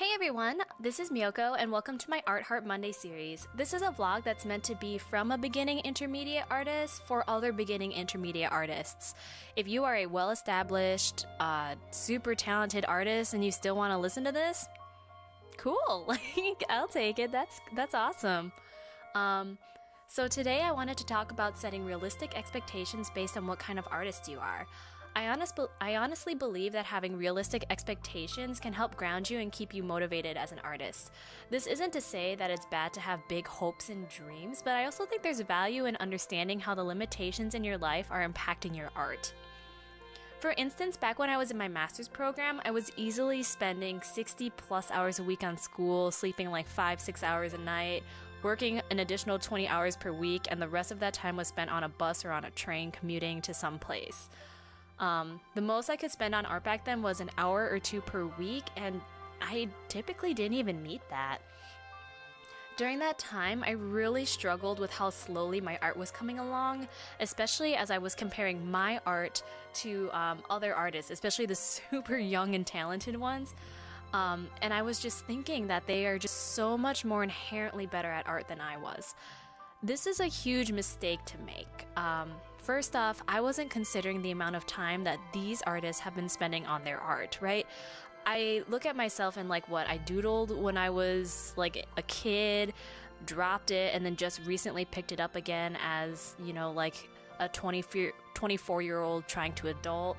Hey everyone, this is Miyoko and welcome to my Art Heart Monday series. This is a vlog that's meant to be from a beginning intermediate artist for other beginning intermediate artists. If you are a well-established, super talented artist and you still want to listen to this, cool, I'll take it, that's awesome. So today I wanted to talk about setting realistic expectations based on what kind of artist you are. I honestly believe that having realistic expectations can help ground you and keep you motivated as an artist. This isn't to say that it's bad to have big hopes and dreams, but I also think there's value in understanding how the limitations in your life are impacting your art. For instance, back when I was in my master's program, I was easily spending 60 plus hours a week on school, sleeping like 5-6 hours a night, working an additional 20 hours per week, and the rest of that time was spent on a bus or on a train commuting to some place. The most I could spend on art back then was an hour or two per week, and I typically didn't even meet that. During that time, I really struggled with how slowly my art was coming along, especially as I was comparing my art to other artists, especially the super young and talented ones. And I was just thinking that they are just so much more inherently better at art than I was. This is a huge mistake to make. First off, I wasn't considering the amount of time that these artists have been spending on their art, right? I look at myself and like what I doodled when I was like a kid, dropped it, and then just recently picked it up again as, you know, like a 24-year-old trying to adult.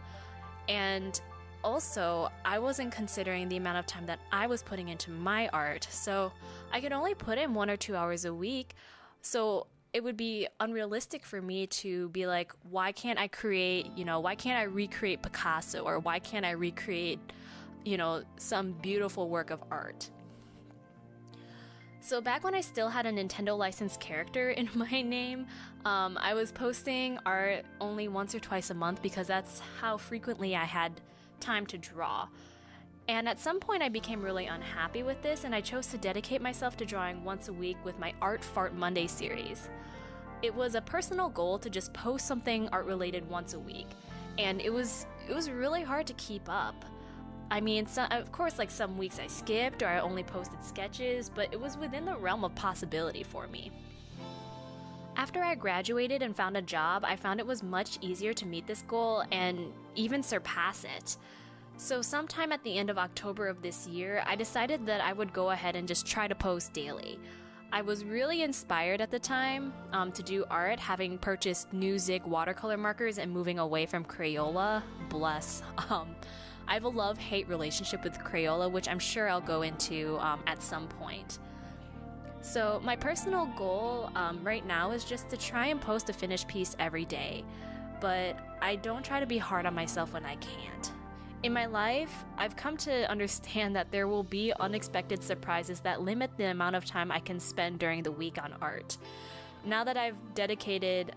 And also, I wasn't considering the amount of time that I was putting into my art. So I could only put in 1 or 2 hours a week. So it would be unrealistic for me to be like, why can't I recreate Picasso, or why can't I recreate, some beautiful work of art? So back when I still had a Nintendo licensed character in my name, I was posting art only once or twice a month because that's how frequently I had time to draw. And at some point I became really unhappy with this, and I chose to dedicate myself to drawing once a week with my Art Fart Monday series. It was a personal goal to just post something art related once a week, and it was really hard to keep up. I mean, of course, like some weeks I skipped or I only posted sketches, but it was within the realm of possibility for me. After I graduated and found a job, I found it was much easier to meet this goal and even surpass it. So sometime at the end of October of this year, I decided that I would go ahead and just try to post daily. I was really inspired at the time to do art, having purchased new Zig watercolor markers and moving away from Crayola. Bless. I have a love-hate relationship with Crayola, which I'm sure I'll go into at some point. So my personal goal right now is just to try and post a finished piece every day, but I don't try to be hard on myself when I can't. In my life, I've come to understand that there will be unexpected surprises that limit the amount of time I can spend during the week on art. Now that I've dedicated,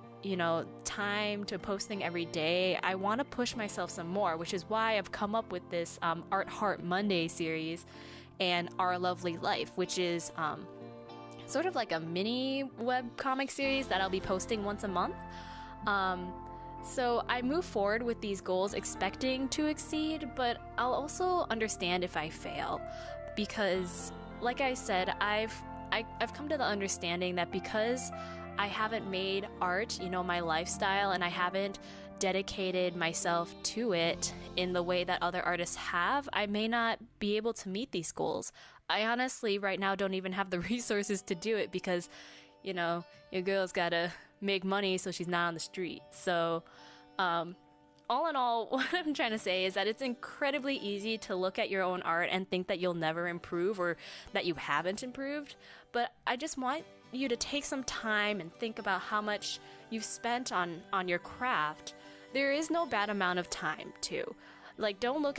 time to posting every day, I want to push myself some more, which is why I've come up with this Art Heart Monday series and Our Lovely Life, which is sort of like a mini web comic series that I'll be posting once a month. So I move forward with these goals expecting to exceed, but I'll also understand if I fail, because like I said, I've come to the understanding that because I haven't made art, my lifestyle, and I haven't dedicated myself to it in the way that other artists have, I may not be able to meet these goals. I honestly right now don't even have the resources to do it because, your girl's gotta make money so she's not on the street. So all in all, what I'm trying to say is that it's incredibly easy to look at your own art and think that you'll never improve or that you haven't improved, but I just want you to take some time and think about how much you've spent on your craft. There is no bad amount of time too. Like, don't look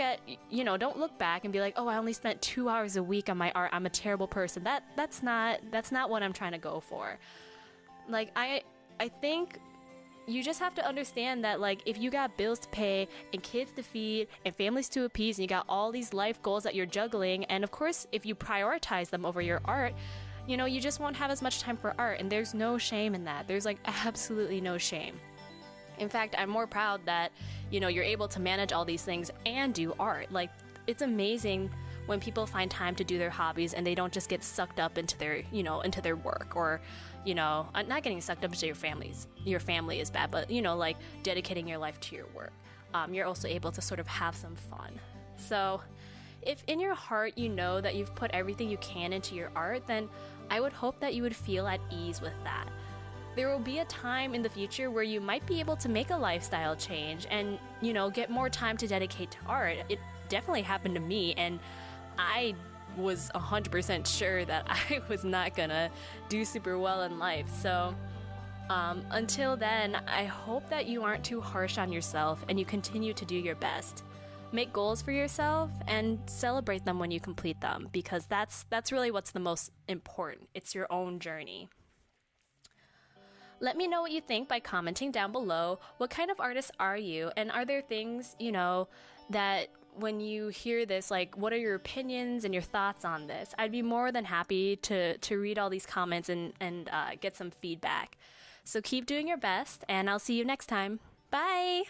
back and be like, oh, I only spent 2 hours a week on my art, I'm a terrible person. That's not what I'm trying to go for. Like, I think you just have to understand that, like, if you got bills to pay and kids to feed and families to appease and you got all these life goals that you're juggling, and of course, if you prioritize them over your art, you just won't have as much time for art, and there's no shame in that. There's, like, absolutely no shame. In fact, I'm more proud that, you're able to manage all these things and do art. Like, it's amazing when people find time to do their hobbies and they don't just get sucked up into their, into their work, or, not getting sucked up into your families. Your family is bad, but, like dedicating your life to your work. You're also able to sort of have some fun. So if in your heart you know that you've put everything you can into your art, then I would hope that you would feel at ease with that. There will be a time in the future where you might be able to make a lifestyle change and, get more time to dedicate to art. It definitely happened to me, and I was 100% sure that I was not gonna do super well in life. So until then, I hope that you aren't too harsh on yourself and you continue to do your best. Make goals for yourself and celebrate them when you complete them, because that's really what's the most important. It's your own journey. Let me know what you think by commenting down below. What kind of artist are you? And are there things, that when you hear this, like, what are your opinions and your thoughts on this? I'd be more than happy to read all these comments and get some feedback. So keep doing your best, and I'll see you next time. Bye!